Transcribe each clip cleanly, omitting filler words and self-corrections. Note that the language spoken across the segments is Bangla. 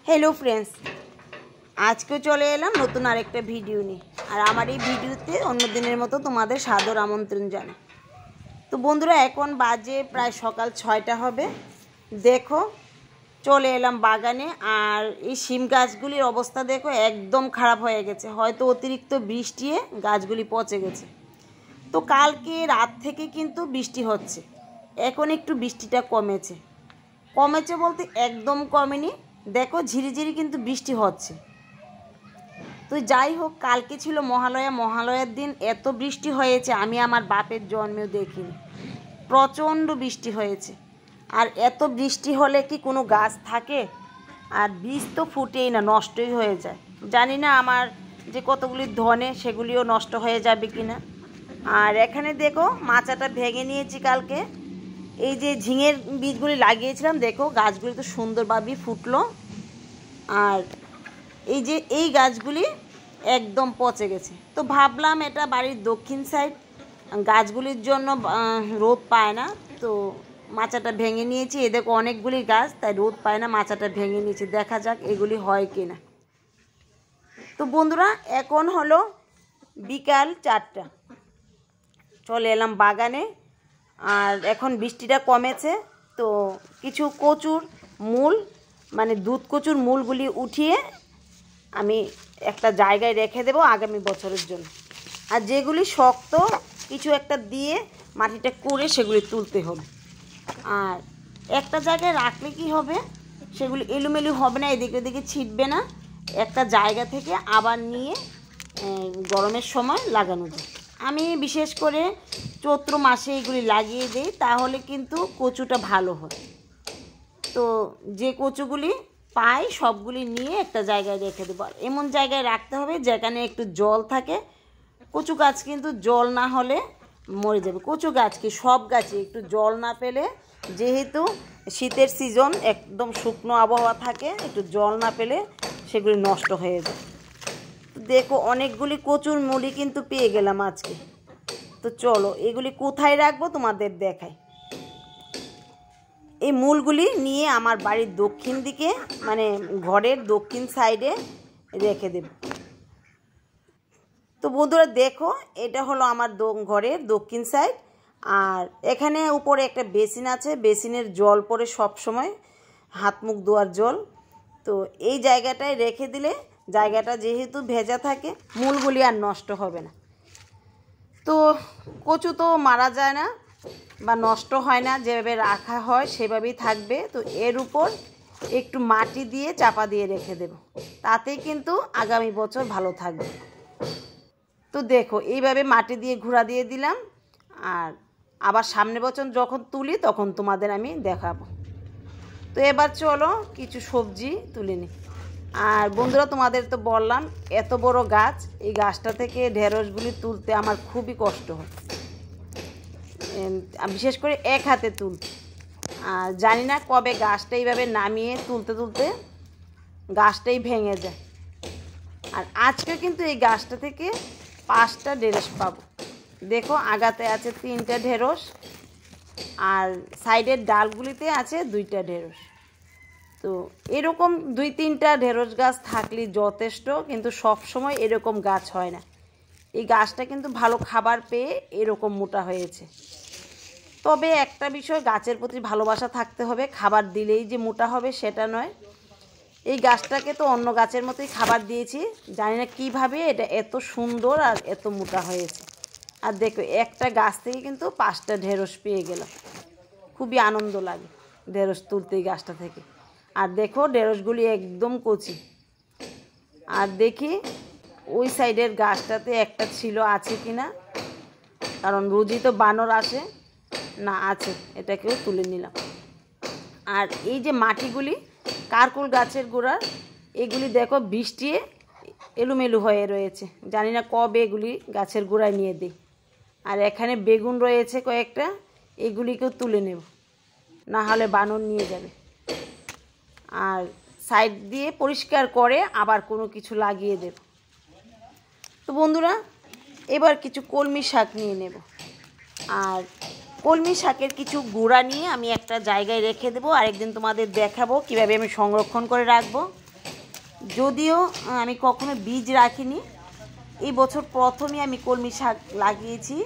हेलो फ्रेंड्स, आज के चले एलाम नतून आरेकटा भिडियो निये। और आमार एई भिडियोते अन्य दिनेर मतो तोमादेर सादर आमंत्रण जानाई। तो बंधुरा एखन बाजे प्राय सकाल 6टा होबे। देखो चले एलाम बागाने और এই শিম গাছগুলির অবস্থা দেখো একদম খারাপ হয়ে গেছে। হয়তো অতিরিক্ত বৃষ্টিতে গাছগুলি পচে গেছে। তো কালকে রাত থেকে কিন্তু বৃষ্টি হচ্ছে, এখন একটু বৃষ্টিটা কমেছে। কমেছে বলতে একদম কমেনি, দেখো ঝিরিঝিরি কিন্তু বৃষ্টি হচ্ছে। তো যাই হোক, কালকে ছিল মহালয়া, মহালয়ার দিন এত বৃষ্টি হয়েছে আমি আমার বাপের জন্মেও দেখিনি। প্রচণ্ড বৃষ্টি হয়েছে। আর এত বৃষ্টি হলে কি কোনো গাছ থাকে? আর বীজ তো ফুটেই না, নষ্টই হয়ে যায়। জানি না আমার যে কতগুলি ধনে সেগুলিও নষ্ট হয়ে যাবে কি না। আর এখানে দেখো মাচাটা ভেঙে নিয়েছি কালকে। এই যে ঝিঙের বীজগুলি লাগিয়েছিলাম, দেখো গাছগুলি তো সুন্দরভাবেই ফুটলো। আর এই যে এই গাছগুলি একদম পচে গেছে। তো ভাবলাম এটা বাড়ির দক্ষিণ সাইড, গাছগুলির জন্য রোদ পায় না, তো মাচাটা ভেঙে নিয়েছি। এ দেখো অনেকগুলি গাছ, তাই রোদ পায় না, মাচাটা ভেঙে নিয়েছি। দেখা যাক এগুলি হয় কি না। তো বন্ধুরা এখন হলো বিকাল 4টা, চলে এলাম বাগানে। আর এখন বৃষ্টিটা কমেছে, তো কিছু কচুর মূল মানে দুধ কচুর মূলগুলি উঠিয়ে আমি একটা জায়গায় রেখে দেব আগামী বছরের জন্য। আর যেগুলি শক্ত কিছু একটা দিয়ে মাটিটা করে সেগুলি তুলতে হবে। আর একটা জায়গায় রাখলে কি হবে, সেগুলি এলোমেলো হবে না, এদিকে ওদিকে ছিটবে না। একটা জায়গা থেকে আবার নিয়ে গরমের সময় লাগানো যায়। আমি বিশেষ করে চৈত্র মাসে এগুলি লাগিয়ে দিই, তাহলে কিন্তু কচুটা ভালো হয়। তো যে কচুগুলি পাই সবগুলি নিয়ে একটা জায়গায় রেখে দেবো। আর এমন জায়গায় রাখতে হবে যেখানে একটু জল থাকে। কচু গাছ কিন্তু জল না হলে মরে যাবে। কচু গাছ কি সব গাছে একটু জল না পেলে, যেহেতু শীতের সিজন একদম শুকনো আবহাওয়া থাকে, একটু জল না পেলে সেগুলি নষ্ট হয়ে যায়। দেখো অনেকগুলি কচুর মুড়ি কিন্তু পেয়ে গেলাম আজকে। তো চলো এগুলি কোথায় রাখবো তোমাদের দেখাই। এই মূলগুলি নিয়ে আমার বাড়ির দক্ষিণ দিকে মানে ঘরের দক্ষিণ সাইডে রেখে দেব। তো বন্ধুরা দেখো এটা হলো আমার ঘরের দক্ষিণ সাইড। আর এখানে উপরে একটা বেসিন আছে, বেসিনের জল পড়ে সব সময়, হাত মুখ ধোয়ার জল। তো এই জায়গাটায় রেখে দিলে জায়গাটা যেহেতু ভেজা থাকে, মূলগুলি আর নষ্ট হবে না। তো কচু তো মারা যায় না বা নষ্ট হয় না, যেভাবে রাখা হয় সেভাবেই থাকবে। তো এর উপর একটু মাটি দিয়ে চাপা দিয়ে রেখে দেব, তাতেই কিন্তু আগামী বছর ভালো থাকবে। তো দেখো এইভাবে মাটি দিয়ে ঘুরা দিয়ে দিলাম। আর আবার সামনের বছর যখন তুলি তখন তোমাদের আমি দেখাবো। তো এবার চলো কিছু সবজি তুলে নিই। আর বন্ধুরা তোমাদের তো বললাম এত বড় গাছ, এই গাছটা থেকে ঢেঁড়সগুলি তুলতে আমার খুবই কষ্ট হয়, বিশেষ করে এক হাতে তুলতে। আর জানি না কবে গাছটা এইভাবে নামিয়ে তুলতে তুলতে গাছটাই ভেঙে যায়। আর আজকে কিন্তু এই গাছটা থেকে 5টা ঢেঁড়স পাবো। দেখো আগাতে আছে 3টা ঢেঁড়স, আর সাইডের ডালগুলিতে আছে 2টা ঢেঁড়স। তো এরকম 2-3টা ঢেঁড়স গাছ থাকলেই যথেষ্ট, কিন্তু সব সময় এরকম গাছ হয় না। এই গাছটা কিন্তু ভালো খাবার পেয়ে এরকম মোটা হয়েছে। তবে একটা বিষয়, গাছের প্রতি ভালোবাসা থাকতে হবে। খাবার দিলেই যে মোটা হবে সেটা নয়। এই গাছটাকে তো অন্য গাছের মতোই খাবার দিয়েছি, জানি না কীভাবে এটা এত সুন্দর আর এত মোটা হয়েছে। আর দেখো একটা গাছ থেকে কিন্তু 5টা ঢেঁড়স পেয়ে গেলাম, খুবই আনন্দ লাগে ঢেঁড়স তুলতে এই গাছটা থেকে। আর দেখো ঢেঁড়সগুলি একদম কচি। আর দেখি ওই সাইডের গাছটাতে একটা ছিল, আছে কি না, কারণ রোজই তো বানর আসে। না আছে, এটাকেও তুলে নিলাম। আর এই যে মাটিগুলি কারকুল গাছের গোড়ার, এগুলি দেখো বৃষ্টি এলোমেলো হয়ে রয়েছে, জানি না কবে এগুলি গাছের গোড়ায় নিয়ে দিই। আর এখানে বেগুন রয়েছে কয়েকটা, এগুলিকেও তুলে নেব, না হলে বানর নিয়ে যাবে। আর সাইড দিয়ে পরিষ্কার করে আবার কোনো কিছু লাগিয়ে দেব। তো বন্ধুরা এবার কিছু কলমি শাক নিয়ে নেব। আর কলমি শাকের কিছু গুঁড়া নিয়ে আমি একটা জায়গায় রেখে দেবো, আরেকদিন তোমাদের দেখাবো কীভাবে আমি সংরক্ষণ করে রাখবো। যদিও আমি কখনো বীজ রাখিনি, এই বছর প্রথমে আমি কলমি শাক লাগিয়েছি।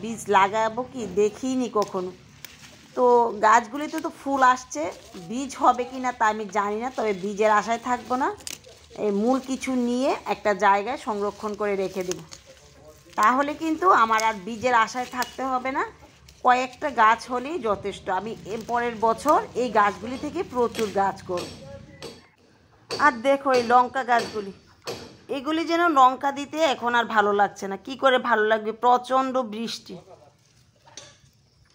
বীজ লাগাবো কি দেখিনি কখনো। তো গাছগুলিতে তো ফুল আসছে, বীজ হবে কি না তা আমি জানি না, তবে বীজের আশায় থাকবো না। এই মূল কিছু নিয়ে একটা জায়গায় সংরক্ষণ করে রেখে দেব, তাহলে কিন্তু আমার আর বীজের আশায় থাকতে হবে না। কয়েকটা গাছ হলেই যথেষ্ট। আমি পরের বছর এই গাছগুলি থেকে প্রচুর গাছ করব। আর দেখো এই লঙ্কা গাছগুলি, এগুলি যেন লঙ্কা দিতে এখন আর ভালো লাগছে না। কি করে ভালো লাগবে, প্রচণ্ড বৃষ্টি,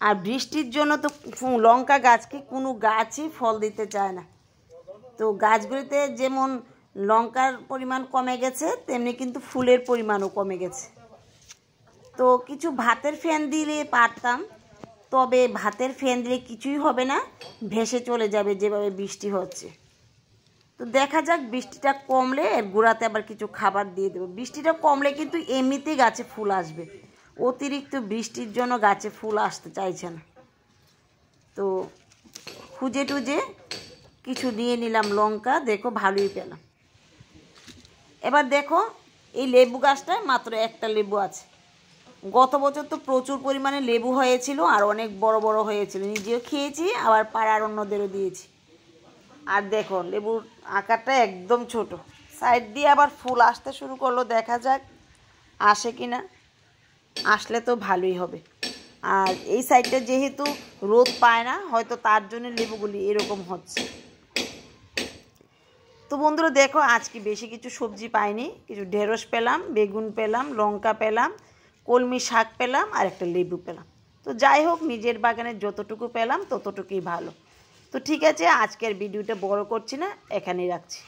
আর বৃষ্টির জন্য তো লঙ্কা গাছকে কোনো গাছই ফল দিতে চায় না। তো গাছগুলিতে যেমন লঙ্কার পরিমাণ কমে গেছে, তেমনি কিন্তু ফুলের পরিমাণও কমে গেছে। তো কিছু ভাতের ফ্যান দিলে পারতাম, তবে ভাতের ফ্যান দিলে কিছুই হবে না, ভেসে চলে যাবে যেভাবে বৃষ্টি হচ্ছে। তো দেখা যাক, বৃষ্টিটা কমলে এর গোড়াতে আবার কিছু খাবার দিয়ে দেবো। বৃষ্টিটা কমলে কিন্তু এমনিতেই গাছে ফুল আসবে, অতিরিক্ত বৃষ্টির জন্য গাছে ফুল আসতে চাইছে না। তো খুঁজে টুজে কিছু নিয়ে নিলাম লঙ্কা, দেখো ভালোই পেলাম। এবার দেখো এই লেবু গাছটায় মাত্র একটা লেবু আছে। গত বছর তো প্রচুর পরিমাণে লেবু হয়েছিল আর অনেক বড় বড় হয়েছিল, নিজেও খেয়েছি আবার পাড়ার অন্যদেরও দিয়েছি। আর দেখো লেবুর আকারটা একদম ছোট, সাইড দিয়ে আবার ফুল আসতে শুরু করলো, দেখা যাক আসে কি না। আসলে তো ভালোই হবে। আর এই সাইডটা যেহেতু রোদ পায় না, হয়তো তার জন্য লেবুগুলি এরকম হচ্ছে। তো বন্ধুরা দেখো, আজকে বেশি কিছু সবজি পাইনি, কিছু ঢেঁড়স পেলাম, বেগুন পেলাম, লঙ্কা পেলাম, কলমি শাক পেলাম আর একটা লেবু পেলাম। তো যাই হোক, নিজের বাগানে যতটুকু পেলাম ততটুকুই ভালো। তো ঠিক আছে, আজকের ভিডিওটা বড় করছি না, এখানেই রাখছি।